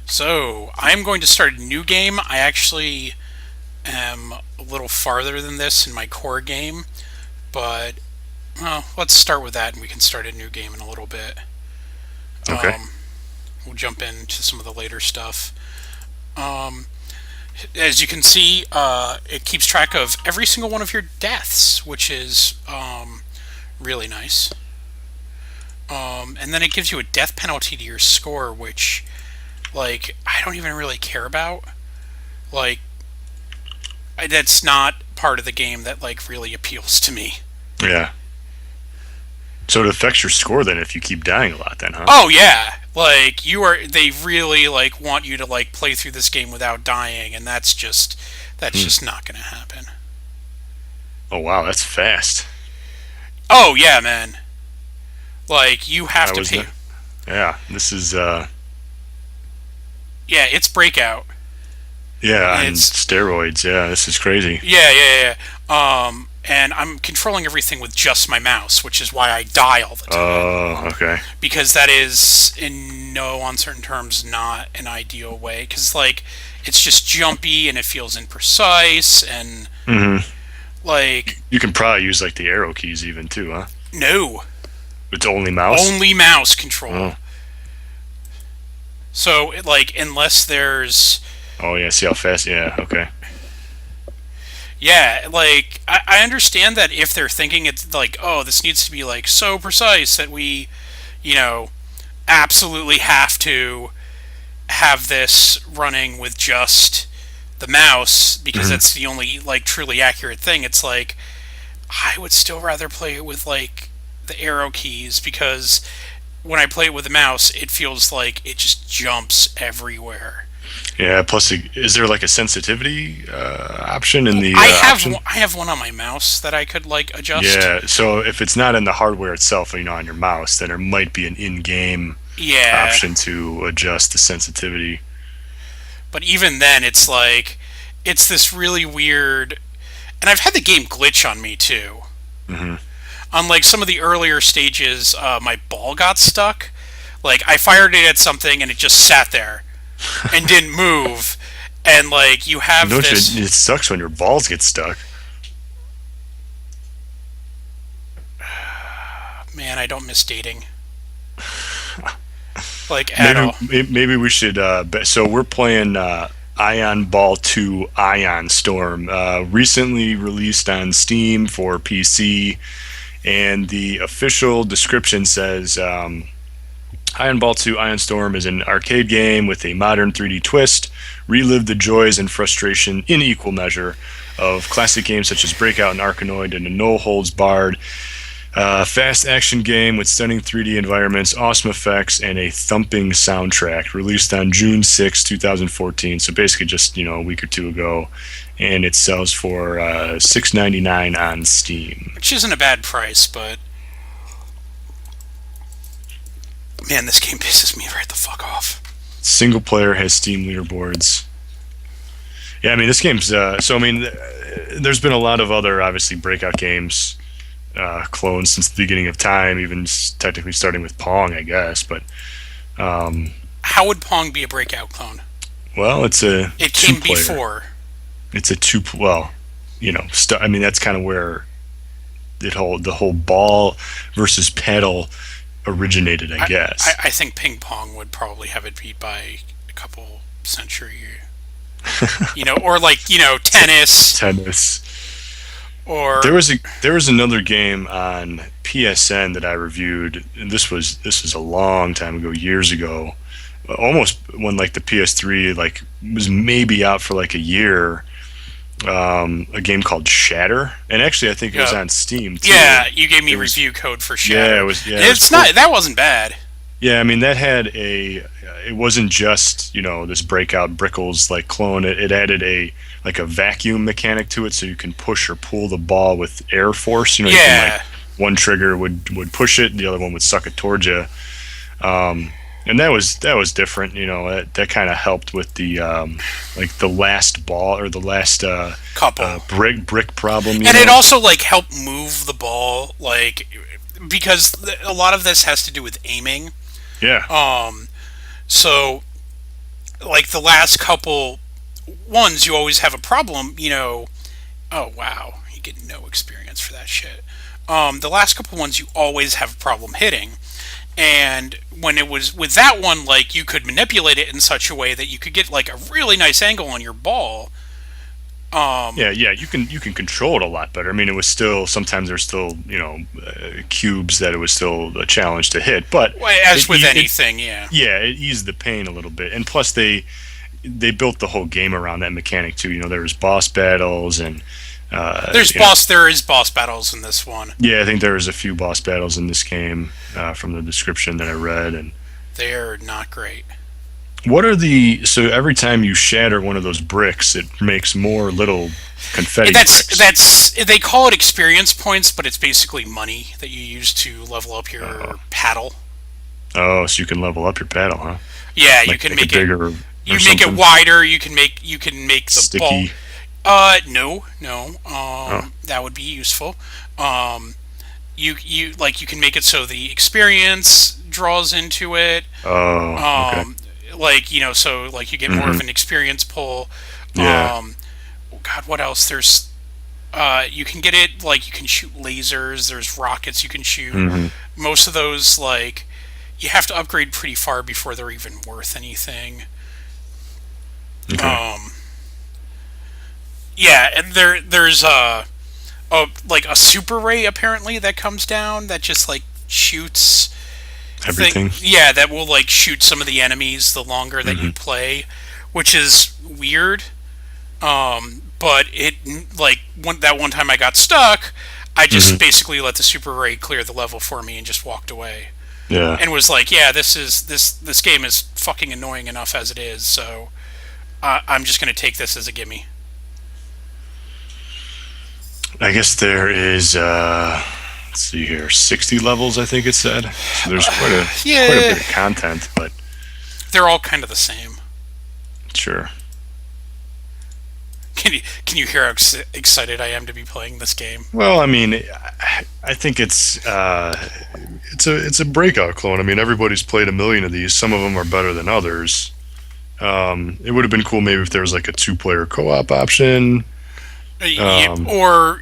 So, I'm going to start a new game. I actually am a little farther than this in my core game, but well, let's start with that and we can start a new game in a little bit. Okay. Um, we'll jump into some of the later stuff. Um, as you can see, it keeps track of every single one of your deaths, which is really nice. And then it gives you a death penalty to your score, which, like, I don't even really care about. Like, that's not part of the game that like really appeals to me. Yeah. So it affects your score then if you keep dying a lot then, huh? Oh yeah, like they really like want you to like play through this game without dying, and that's Hmm. just not going to happen. Oh wow, that's fast. Oh yeah, man. Like you have I to was pay. not. Yeah, this is Yeah, it's Breakout. yeah, on It's steroids. Yeah, this is crazy. and I'm controlling everything with just my mouse, which is why I die all the time. Oh, okay. Because that is in no uncertain terms not an ideal way, because like it's just jumpy and it feels imprecise and Mhm. like You can probably use like the arrow keys even too, huh? no, It's only mouse? only mouse control. Oh. So like unless there's Oh yeah, see how fast yeah, okay. yeah, like I understand that if they're thinking it's like, oh, this needs to be like so precise that we, you know, absolutely have to have this running with just the mouse because Mhm. that's the only like truly accurate thing. It's like I would still rather play it with like the arrow keys because when I play it with the mouse, it feels like it just jumps everywhere. Yeah, plus is there like a sensitivity option in the I have option? I have one on my mouse that I could like adjust. Yeah, so if it's not in the hardware itself, on your mouse, then there might be an in-game Yeah, option to adjust the sensitivity. but even then, it's like it's this really weird. And I've had the game glitch on me too. Hmm. On like some of the earlier stages, my ball got stuck. Like I fired it at something and it just sat there and didn't move. And like you have Don't you? this, It sucks when your balls get stuck. man, I don't miss dating like at Maybe all. maybe we should. So we're playing Ionball 2 Ion Storm, recently released on Steam for PC, and the official description says. Iron Ball 2 Ion Storm is an arcade game with a modern 3D twist. Relive the joys and frustration in equal measure of classic games such as Breakout and Arkanoid in a no holds barred fast action game with stunning 3D environments, awesome effects, and a thumping soundtrack. Released on June 6, 2014. So basically, just a week or two ago, and it sells for $6.99 on Steam. Which isn't a bad price, but man, this game pisses me right the fuck off. Single player has Steam leaderboards. Yeah, I mean this game's there's been a lot of other obviously breakout games clones since the beginning of time, even technically starting with Pong, I guess. But um, How would Pong be a breakout clone? well, it's a It two came player. before. It's a two. Well, I mean that's kind of where the whole ball versus paddle originated, I guess. I think ping pong would probably have it beat by a couple century, or like tennis Tennis. or There was another game on PSN that I reviewed, and this was a long time ago, years ago, almost when like the PS3 like was maybe out for like a year. A game called Shatter, and actually I think it was yeah, on Steam too. yeah. You gave me It was review code for yeah, it Shatter. was yeah, it was It's cool. not that wasn't bad. Yeah, I mean that had it wasn't just this breakout Brickles like clone. It added a like a vacuum mechanic to it, so you can push or pull the ball with air force. You can like Yeah, one trigger would push it, the other one would suck it towards you. Um, and that was different. That kind of helped with the like the last ball or the last couple. brick problem. And it also like helped move the ball, like because a lot of this has to do with aiming. Yeah. Um, so like the last couple ones, you always have a problem. Oh wow, you get no experience for that shit. The last couple ones, you always have a problem hitting. And when it was with that one, like you could manipulate it in such a way that you could get like a really nice angle on your ball. Yeah, yeah, you can control it a lot better. I mean, it was still sometimes there's still cubes that it was still a challenge to hit, but As it, with it anything, yeah. yeah, it eased the pain a little bit. And plus they built the whole game around that mechanic too. There was boss battles and There is boss battles in this one. yeah, I think there was a few boss battles in this game from the description that I read. And They're not great. what are so every time you shatter one of those bricks, it makes more little confetti bricks. That's they call it experience points, but it's basically money that you use to level up your Oh, paddle. oh, so you can level up your paddle, huh? Yeah, you Like can make it make it. bigger You or make it something. wider. You can make the ball. Sticky. No, no. Oh, That would be useful. Um, you can make it so the experience draws into it. oh, okay. Um, so like you get more of Hmm. an experience pull. Yeah. Um, oh God, what else? You can get it like you can shoot lasers. There's rockets you can shoot. Hmm. Most of those like you have to upgrade pretty far before they're even worth anything. Okay. Um, yeah, and there's like a super ray apparently that comes down that just like shoots Everything. yeah, that will like shoot some of the enemies the longer that Hmm. you play, which is weird. But it like that one time I got stuck, I just Hmm. basically let the super ray clear the level for me and just walked away Yeah. and was like, yeah, this game is fucking annoying enough as it is, so I'm just gonna take this as a gimme. I guess there is. Let's see here, 60 levels. I think it said. So there's quite a Yeah, bit of content, but they're all kind of the same. sure. Can you hear how excited I am to be playing this game? Well, I mean, I think it's a breakout clone. I mean, everybody's played a million of these. Some of them are better than others. It would have been cool maybe if there was like a two-player co-op option. Yep, Um, or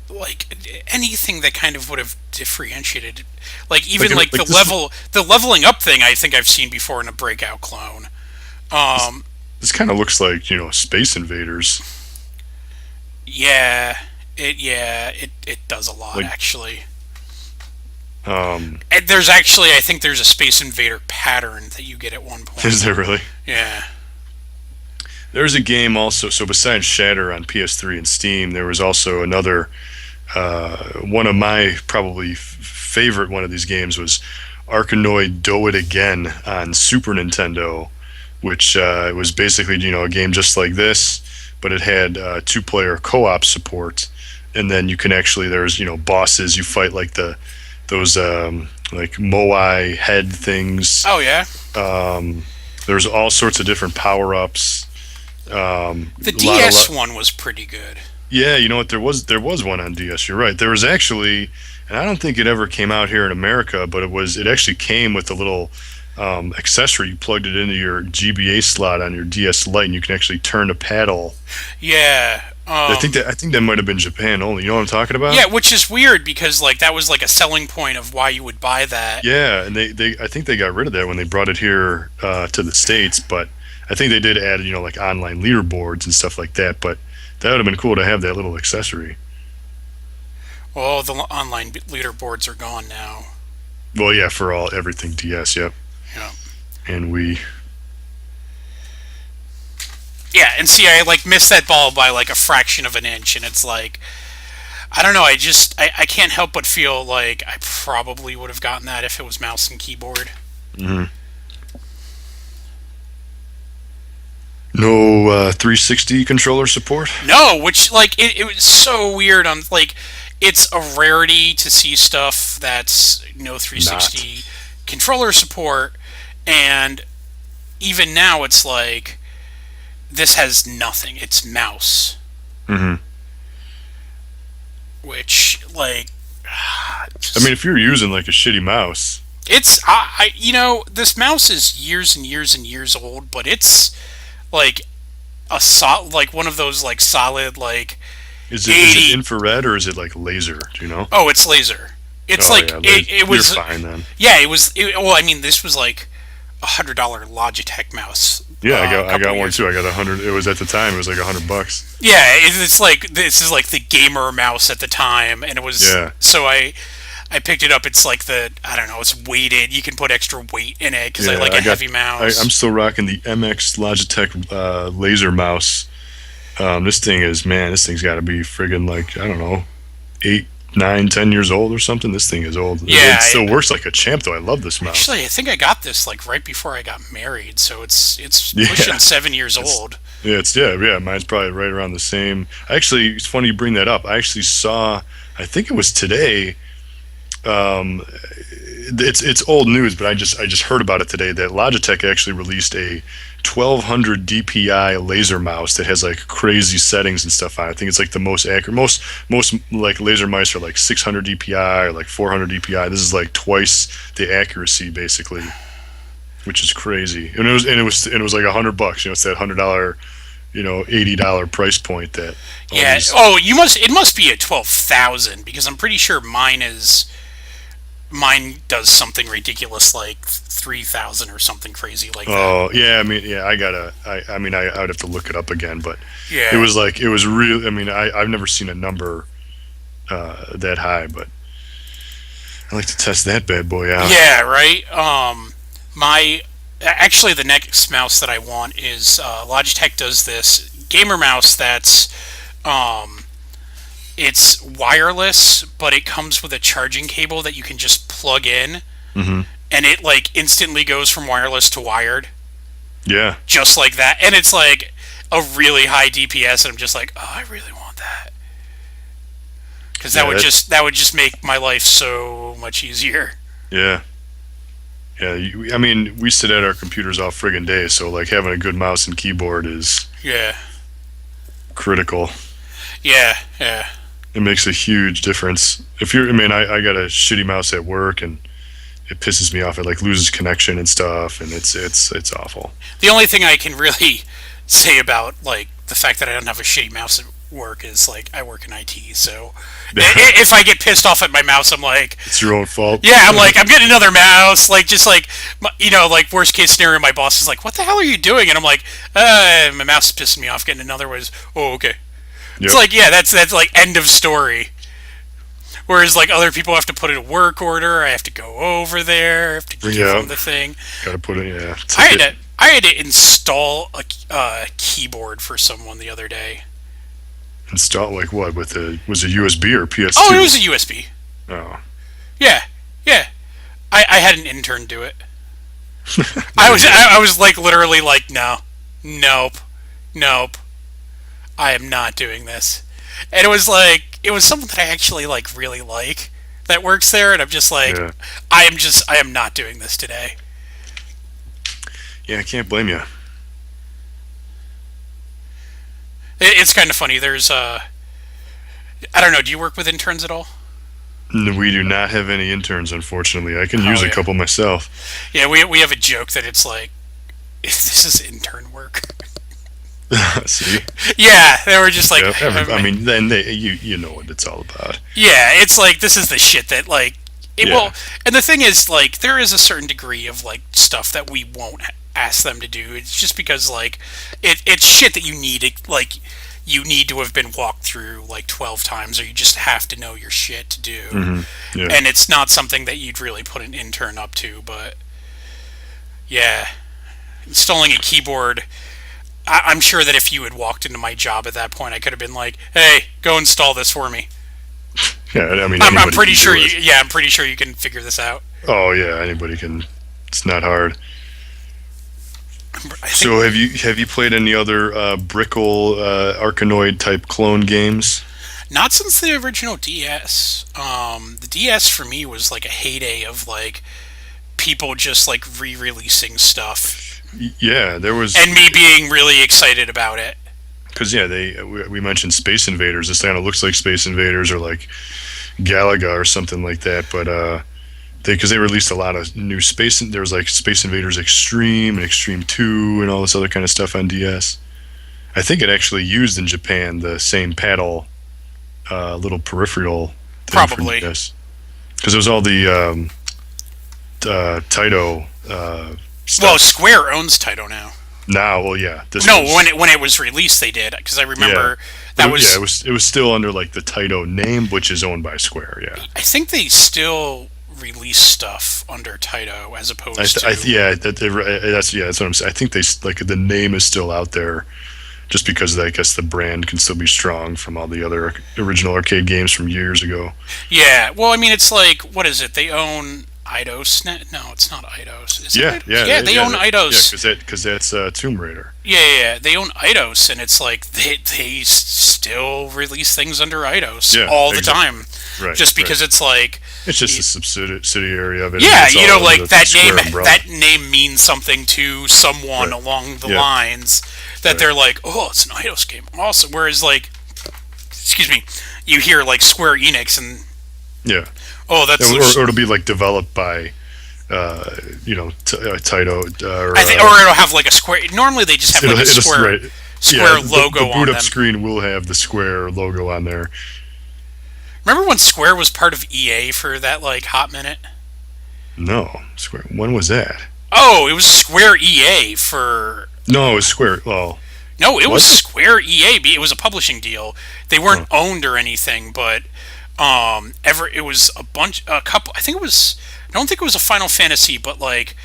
like anything that kind of would have differentiated, like like even like like this the leveling up thing. I think I've seen before in a breakout clone. this, Um, this kind of looks like Space Invaders. yeah, it does a lot Like, actually. um, And there's actually I think there's a Space Invader pattern that you get at one point. is there really? Yeah. There's a game also. So besides Shatter on PS3 and Steam, there was also another. One of my probably favorite one of these games was Arkanoid Do It Again on Super Nintendo, which was basically a game just like this, but it had two-player co-op support, and then you can actually there's bosses you fight like those like Moai head things. Oh yeah. Um, there's all sorts of different power-ups. The A lot of DS one was pretty good. Yeah, you know what? There was one on DS. You're right. There was actually, and I don't think it ever came out here in America, but it actually came with a little accessory. You plugged it into your GBA slot on your DS Lite, and you can actually turn the paddle. Yeah. I think that might have been Japan only. You know what I'm talking about? Yeah, which is weird because like that was like a selling point of why you would buy that. Yeah, and they I think they got rid of that when they brought it here to the States, but I think they did add like online leaderboards and stuff like that. But that would have been cool to have that little accessory. Well, the online leaderboards are gone now. Well, yeah, for everything DS. Yep, Yeah. and we. Yeah, and see, I like missed that ball by like a fraction of an inch, and it's like I don't know. I can't help but feel like I probably would have gotten that if it was mouse and keyboard. Mhm. No 360 controller support? No, which like it was so weird. On like, it's a rarity to see stuff that's no Not. 360 controller support, and even now it's like this has nothing. It's mouse, Hmm. which like I mean, just if you're using like a shitty mouse, this mouse is years and years and years old, but it's like like one of those like solid like Is it 80. infrared or is it like laser? Do you know? Oh, it's laser. It's Oh like yeah, it you're was. fine then. Yeah, well, I mean, this was like $100 Logitech mouse Yeah, I a got couple one years too. ago. I got 100. It was at the time. It was like $100. Yeah, it's like this is like the gamer mouse at the time, and it was Yeah, so I picked it up. It's like I don't know, it's weighted. You can put extra weight in it because I yeah. like a heavy I'm mouse. still rocking the MX Logitech laser mouse. This thing is man. This thing's got to be friggin' like I don't know, 8, 9, 10 years old or something. This thing is old. Yeah, It still works like a champ though. I love this mouse. actually, I think I got this like right before I got married, so it's pushing Yeah, 7 years it's old. yeah. Mine's probably right around the same. Actually, it's funny you bring that up. I actually saw. I think it was today. Um, it's old news, but I just heard about it today that Logitech actually released a 1200 DPI laser mouse that has like crazy settings and stuff on it. I think it's like the most accurate. Most like laser mice are like 600 DPI or like 400 DPI. This is like twice the accuracy basically, which is crazy. And it was like $100. It's that $100 $80 price point that all Yeah. these. Oh, it must be a 12,000 because I'm pretty sure mine does something ridiculous like 3,000 or something crazy like that. Oh yeah, I mean yeah, I would have to look it up again, but Yeah. it was real. I mean I've never seen a number that high, but I like to test that bad boy out. Yeah, right. My actually the next mouse that I want is Logitech does this gamer mouse that's um it's wireless, but it comes with a charging cable that you can just plug in, Hmm. and it like instantly goes from wireless to wired, Yeah, just like that. And it's like a really high DPS, and I'm just like, oh, I really want that because yeah, that would just make my life so much easier. yeah, yeah. I mean, we sit at our computers all friggin' day, so like having a good mouse and keyboard is Yeah, critical. yeah, yeah. It makes a huge difference. If you're, I mean, I got a shitty mouse at work and it pisses me off. It like loses connection and stuff, and it's awful. The only thing I can really say about like the fact that I don't have a shitty mouse at work is like I work in IT, so if I get pissed off at my mouse, I'm like, It's your own fault. yeah, I'm like, I'm getting another mouse. Like, just like, like worst case scenario, my boss is like, what the hell are you doing? And I'm like, my mouse is pissing me off. Getting another was, oh, okay. It's Yep. like, yeah, that's like end of story. Whereas like other people have to put in a work order. I have to go over there. I have to give Yeah. them the thing. Got to put it. Yeah. I had to install a keyboard for someone the other day. Install like what with a was it USB or Oh, it PS2? was a USB. Oh, Yeah, yeah. I had an intern do it. there you go. I was like literally like, no, nope, nope. I am not doing this. And it was someone that I actually like really like that works there, and I'm just like, Yeah. I am not doing this today. Yeah, I can't blame you. It's kind of funny. There's I don't know. Do you work with interns at all? We do not have any interns, unfortunately. I can Oh use a yeah, couple myself. yeah. We have a joke that it's like, if this is intern work. See, Yeah, they were just like, yeah. I mean, then you know what it's all about. yeah, it's like this is the shit that like it Yeah. will. And the thing is, like, there is a certain degree of like stuff that we won't ask them to do. It's just because like it's shit that you need to have been walked through like 12 times, or you just have to know your shit to do. Hmm. Yeah. And it's not something that you'd really put an intern up to. But yeah, installing a keyboard. I'm sure that if you had walked into my job at that point, I could have been like, "Hey, go install this for me." Yeah. I mean, I'm anybody pretty can sure do you. it. Yeah, I'm pretty sure you can figure this out. Oh yeah, anybody can. It's not hard. I think So have you played any other Brickle Arkanoid type clone games? not since the original DS. The DS for me was like a heyday of like people just like re-releasing stuff Yeah, there was and me being really excited about it. because yeah, we mentioned Space Invaders. This kind of looks like Space Invaders or like Galaga or something like that. But because they released a lot of new space. There was like Space Invaders Extreme and Extreme 2 and all this other kind of stuff on DS. I think it actually used in Japan the same paddle, little peripheral thing for Probably. DS, because it was all the Taito Well, stuff. Square owns Taito now. Now, well, yeah, this No, was when it was released, they did because I yeah, remember but that yeah, was. it was still under like the Taito name, which is owned by Square. Yeah, I think they still release stuff under Taito as opposed to. yeah, that's yeah, that's what I'm saying. I think like the name is still out there, just because I guess the brand can still be strong from all the other original arcade games from years ago. Yeah, well, I mean, it's like what is it? They own Eidos. No, it's not Eidos. Is it Yeah, Eidos? yeah, Yeah, they own yeah, Eidos. because that's Tomb Raider. Yeah, yeah, yeah, they own Eidos, and it's like they still release things under Eidos Yeah, all the exactly. time, Right, just right. because it's like. It's just a subsidiary of it. And Yeah, it's you all know, under like the Square umbrella. that name means something to someone Right. along the Yeah. lines that Right. they're like, oh, it's an Eidos game, awesome. Whereas, like, excuse me, you hear like Square Enix and Yeah. oh, Yeah, that's or it'll be like developed by, Taito, I think, or it'll have like a Square. Normally, they just have like a Square right. Square Yeah, logo the on boot up them. screen will have the Square logo on there. Remember when Square was part of EA for that like hot minute? No, Square. When was that? Oh, it was Square EA for. No, it was Square. Well, No, it was was it? Square EA. It was a publishing deal. They Huh. weren't owned or anything, but it was a couple. I think it was. I don't think it was a Final Fantasy, but like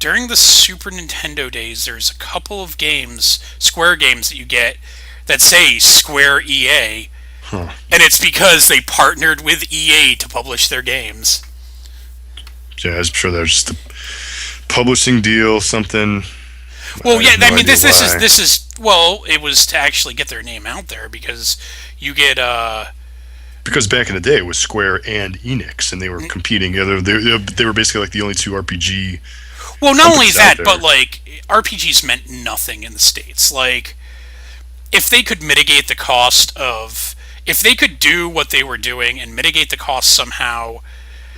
during the Super Nintendo days, there's a couple of games, Square games that you get that say Square EA, Huh. and it's because they partnered with EA to publish their games. Yeah, I'm sure there's just a publishing deal, something. Well, I yeah, have no I mean idea why. this is well, it was to actually get their name out there because you get Because back in the day, it was Square and Enix, and they were competing. Yeah, they were basically like the only two RPG well, not only companies out that, there. but like RPGs meant nothing in the states. Like if they could mitigate the cost of if they could do what they were doing and mitigate the cost somehow,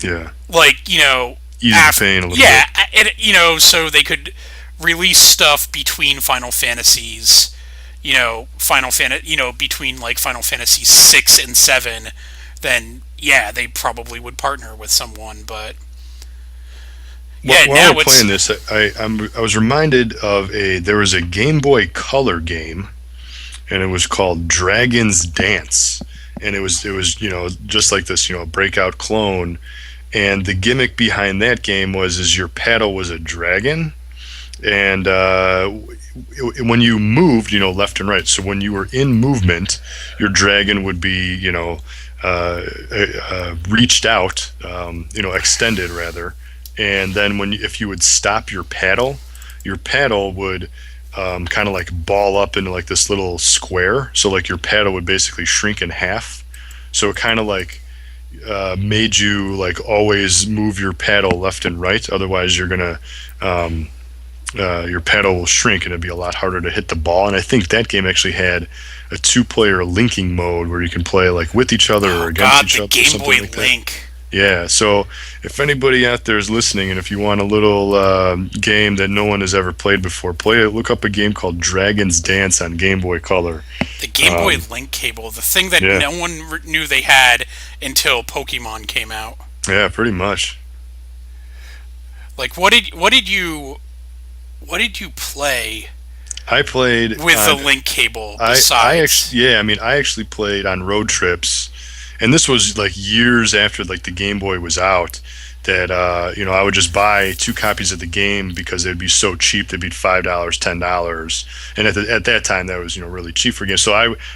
Yeah, like easy the pain a little yeah, bit. so they could release stuff between Final Fantasies, between like Final Fantasy 6 and 7, then yeah, they probably would partner with someone, but yeah, While now we're it's playing this, I was reminded of there was a Game Boy Color game, and it was called Dragon's Dance, and it was just like this breakout clone, and the gimmick behind that game is your paddle was a dragon, and when you moved left and right, so when you were in movement, your dragon would be reached out, extended rather, and then if you would stop your paddle would kind of like ball up into like this little square, so like your paddle would basically shrink in half, so it kind of like made you like always move your paddle left and right, otherwise you're gonna your paddle will shrink and it'd be a lot harder to hit the ball. And I think that game actually had a two-player linking mode where you can play like with each other or oh against god, each the other or Game something Boy like that. Link. Yeah, so if anybody out there is listening, and if you want a little game that no one has ever played before, play it. Look up a game called Dragon's Dance on Game Boy Color. The Game Boy Um, Link cable, the thing that yeah, no one knew they had until Pokemon came out. yeah, pretty much. Like what did you play I played with the on. link cable I besides? actually, yeah, I mean, I actually played on road trips, and this was like years after like the Game Boy was out. That I would just buy two copies of the game because they'd be so cheap. They'd be $5, $10, and at that time that was really cheap for games. So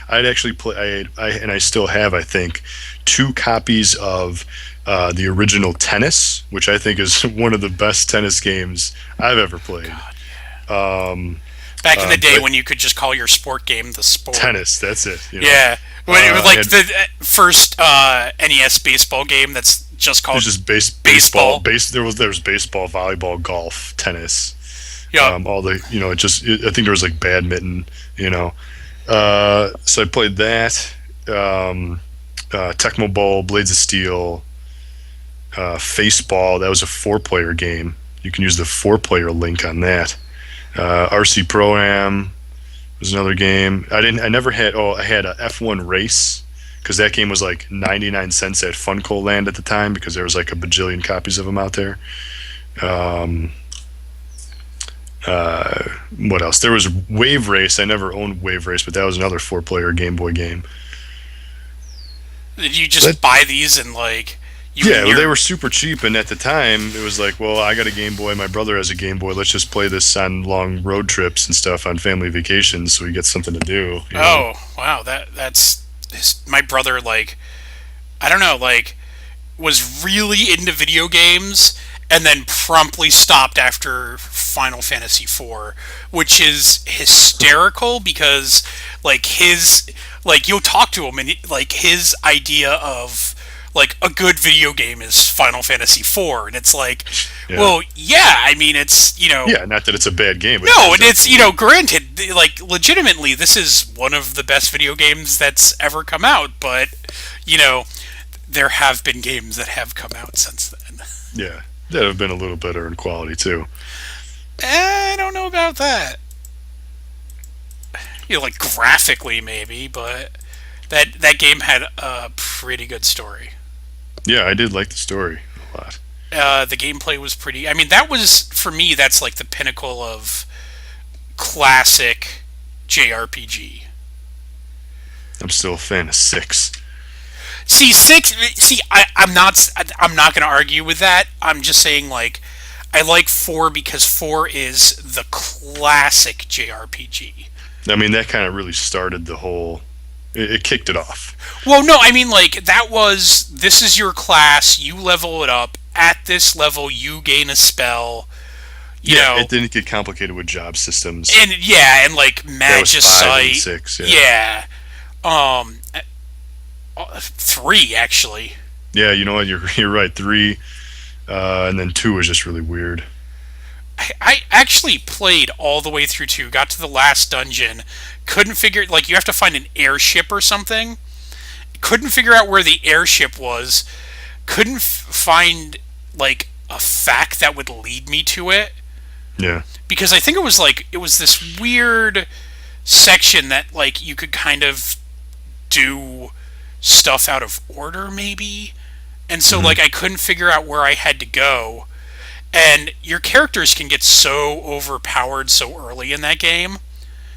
I'd actually play. And I still have, I think, two copies of the original Tennis, which I think is one of the best tennis games I've ever played. Um, Back in the day but when you could just call your sport game the sport. tennis, that's it. Yeah. When it was I like had the first NES baseball game that's just It was called just baseball. baseball. There was baseball, volleyball, golf, tennis. Yeah. All the I think there was like badminton. So I played that. Tecmo Bowl, Blades of Steel. Faceball, that was a four-player game. You can use the four-player link on that. RC Pro Am was another game. I never had. Oh, I had a F1 race because that game was like 99 cents at Funko Land at the time because there was like a bajillion copies of them out there. Um, what else? There was Wave Race. I never owned Wave Race, but that was another four-player Game Boy game. Did you That just buy these and like you Yeah, and well, they your were super cheap, and at the time, it was like, well, I got a Game Boy, my brother has a Game Boy. Let's just play this on long road trips and stuff on family vacations, so we get something to do. oh wow that's my brother like I don't know like was really into video games and then promptly stopped after Final Fantasy IV, which is hysterical because like you'll talk to him and like his idea of like a good video game is Final Fantasy IV, and it's like, Yeah, well, yeah, I mean, it's yeah. Not that it's a bad game, but no, it's and it's definitely granted, like legitimately, this is one of the best video games that's ever come out, but you know, there have been games that have come out since then. yeah. That have been a little better in quality too. I don't know about that. Like graphically maybe, but that game had a pretty good story. Yeah, I did like the story a lot. The gameplay was pretty. I mean, that was for me. That's like the pinnacle of classic JRPG. I'm still a fan of six. See six. See, I'm not. I'm not going to argue with that. I'm just saying like I like four because four is the classic JRPG. I mean, that kind of really started the whole. It kicked it off. Well, no, I mean like that was this is your class. You level it up. At this level, you gain a spell. You Yeah, know, it didn't get complicated with job systems. and yeah, and like That was five and Magicite. six. Yeah. Yeah, um, three actually. Yeah, you know what? You're right. Three, and then two was just really weird. I actually played all the way through two. Got to the last dungeon. Couldn't figure like you have to find an airship or something. Couldn't figure out where the airship was. Couldn't find like a fact that would lead me to it Yeah, because I think it was this weird section that like you could kind of do stuff out of order maybe. And so hmm like I couldn't figure out where I had to go. And your characters can get so overpowered so early in that game.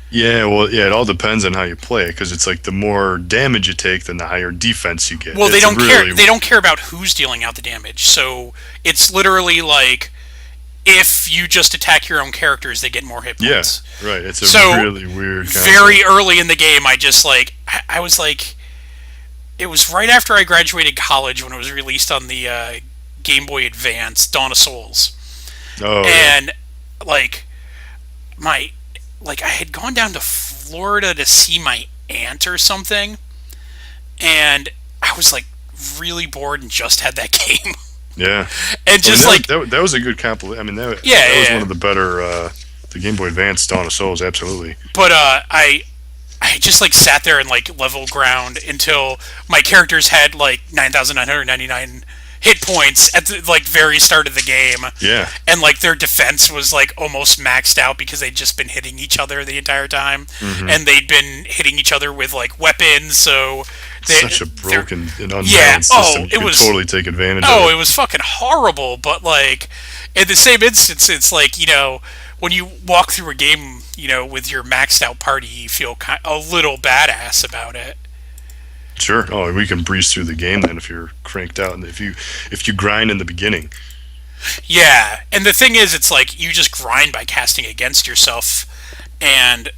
yeah. Well, yeah. It all depends on how you play it because it's like the more damage you take, then the higher defense you get. Well, they It's don't care. really They don't care about who's dealing out the damage. So it's literally like if you just attack your own characters, they get more hit yeah, points. right. It's a So really weird very concept. early in the game, I just like I was like it was right after I graduated college when it was released on the Game Boy Advance, Dawn of Souls, Oh yeah, and like my like I had gone down to Florida to see my aunt or something, and I was like really bored and just had that game, yeah. and I mean just like that was a good compliment. I mean yeah, that yeah, was one yeah. of the better the Game Boy Advance Dawn of Souls. Absolutely. But I just like sat there and like level ground until my characters had like 9,999 hit points at the like very start of the game, Yeah. and like their defense was like almost maxed out because they'd just been hitting each other the entire time, hmm and they'd been hitting each other with like weapons. So Such a they're broken and yeah. unbalanced Oh, system. You it could was totally take advantage of it. it was fucking horrible. But like in the same instance, it's like when you walk through a game, with your maxed out party, you feel a little badass about it. Sure. Oh, we can breeze through the game then if you're cranked out and if you grind in the beginning. Yeah, and the thing is, it's like you just grind by casting against yourself, and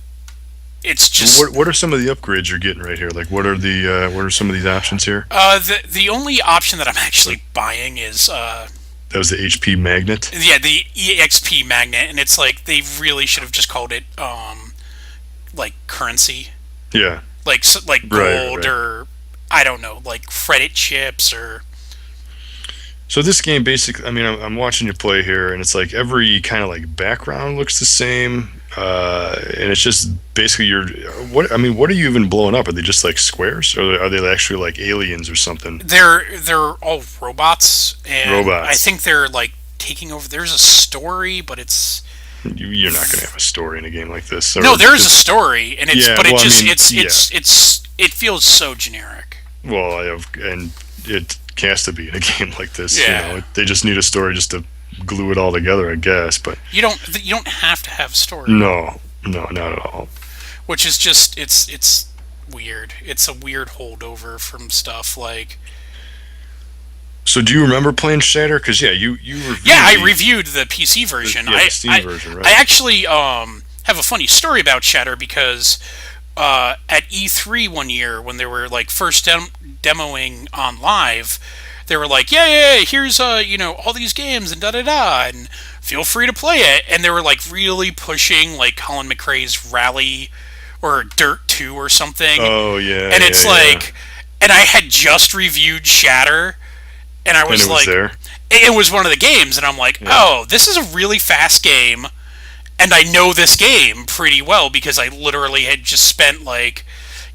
it's So just what are some of the upgrades you're getting right here? Like what are some of these options here? the only option that I'm actually buying is That was the HP magnet. yeah the EXP magnet, and it's like they really should have just called it like currency, Yeah. like like Right, gold right. or I don't know, like credit chips or So this game basically, I mean, I'm watching you play here, and it's like every kind of like background looks the same. and it's just basically you're what I mean. What are you even blowing up? Are they just like squares, or are they actually like aliens or something? They're all robots, and I Robots. think they're like taking over. There's a story, but it's You're not going to have a story in a game like this, no, or there's a just story, and it's yeah. but it Well, I just mean, yeah. it feels so generic. Well, I have, and it has to be in a game like this. Yeah, They just need a story just to glue it all together, I guess. But you don't have to have a story, no, no, not at all. which is just it's weird. It's a weird holdover from stuff like So, do you remember playing Shatter? Because yeah, you yeah, reviewed I reviewed the PC version. the Steam version, I right? actually have a funny story about Shatter because at E3 one year when they were like first demoing on live, they were like, yeah, here's all these games and da da da, and feel free to play it. And they were like really pushing like Colin McRae's Rally or Dirt 2 or something. Oh yeah, And it's yeah, yeah. like, and I had just reviewed Shatter, and I And was it was like, there. it was one of the games, and I'm like, Yeah. oh, this is a really fast game, and I know this game pretty well because I literally had just spent like,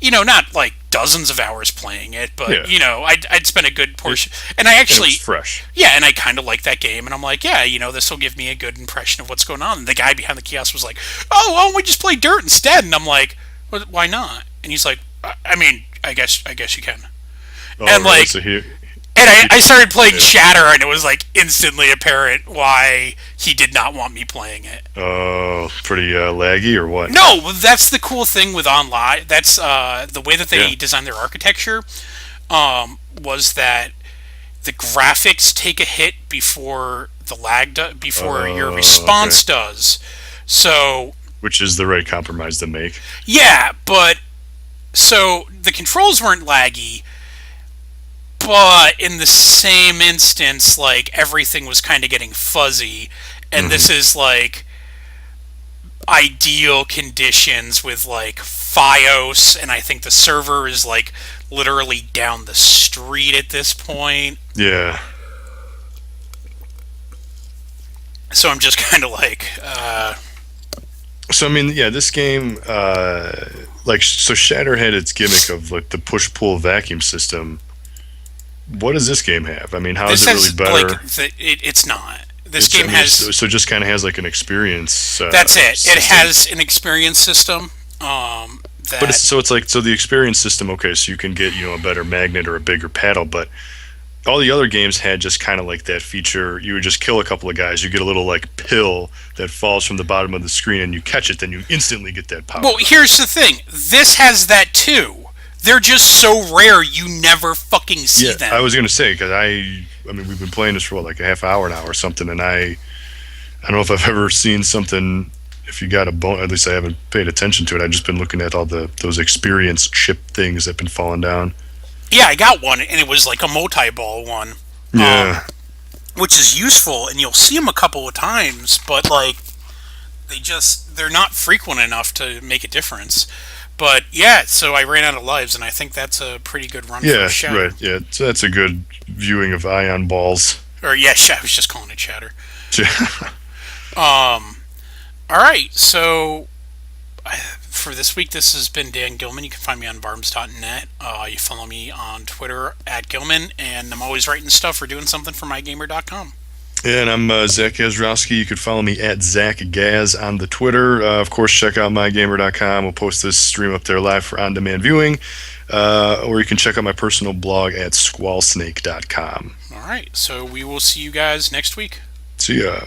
not like dozens of hours playing it, Yeah. but I'd spent a good It, portion, and I and it was actually, fresh. yeah, and I kind of like that game, and I'm like, yeah, this will give me a good impression of what's going on. And the guy behind the kiosk was like, oh, why don't we just play Dirt instead? And I'm like, well, why not? And he's like, I mean, I guess you can. Oh, And really? like, So and I started playing yeah. Shatter, and it was like instantly apparent why he did not want me playing it. Oh, pretty laggy or what? No, that's the cool thing with online. That's the way that Yeah. they designed their architecture. Was that the graphics take a hit before the before your Okay. response does. So Which is the right compromise to make. yeah, but so the controls weren't laggy, but in the same instance, like everything was kind of getting fuzzy, and Hmm. this is like ideal conditions with like FiOS, and I think the server is like literally down the street at this point. Yeah. So I'm just kind of like, So I mean, yeah, this game, like, so Shatter had its gimmick of like the push pull vacuum system. What does this game have? I mean, how is this it really has like better? it's not. This It's, I game mean, has so it just kind of has like an experience that's it. It system. has an experience system. But That it's like so the experience system. Okay, so you can get a better magnet or a bigger paddle, but all the other games had just kind of like that feature. You would just kill a couple of guys, you get a little like pill that falls from the bottom of the screen, and you catch it, then you instantly get that power well, up. here's the thing. This has that too. They're just so rare you never fucking see Yeah, I them. was gonna say because I mean we've been playing this for what, like a half hour now or something, and I don't know if I've ever seen something. If you got a bone, at least I haven't paid attention to it. I've just been looking at all those experience chip things that've been falling down. Yeah, I got one, and it was like a multi-ball one, Yeah, which is useful, and you'll see them a couple of times, but like they're not frequent enough to make a difference. But yeah, so I ran out of lives, and I think that's a pretty good run for yeah, Shatter. right. Yeah, so that's a good viewing of ion balls. Or yeah, I was just calling it Shatter. All right, so for this week, this has been Dan Gilman. You can find me on varms.net. You follow me on Twitter at Gilman, and I'm always writing stuff or doing something for mygamer.com. Yeah, and I'm Zach Gazrowski. You can follow me at Zach Gaz on the Twitter. Of course, check out mygamer.com. We'll post this stream up there live for on-demand viewing. Or you can check out my personal blog at squallsnake.com. All right, so we will see you guys next week. See ya.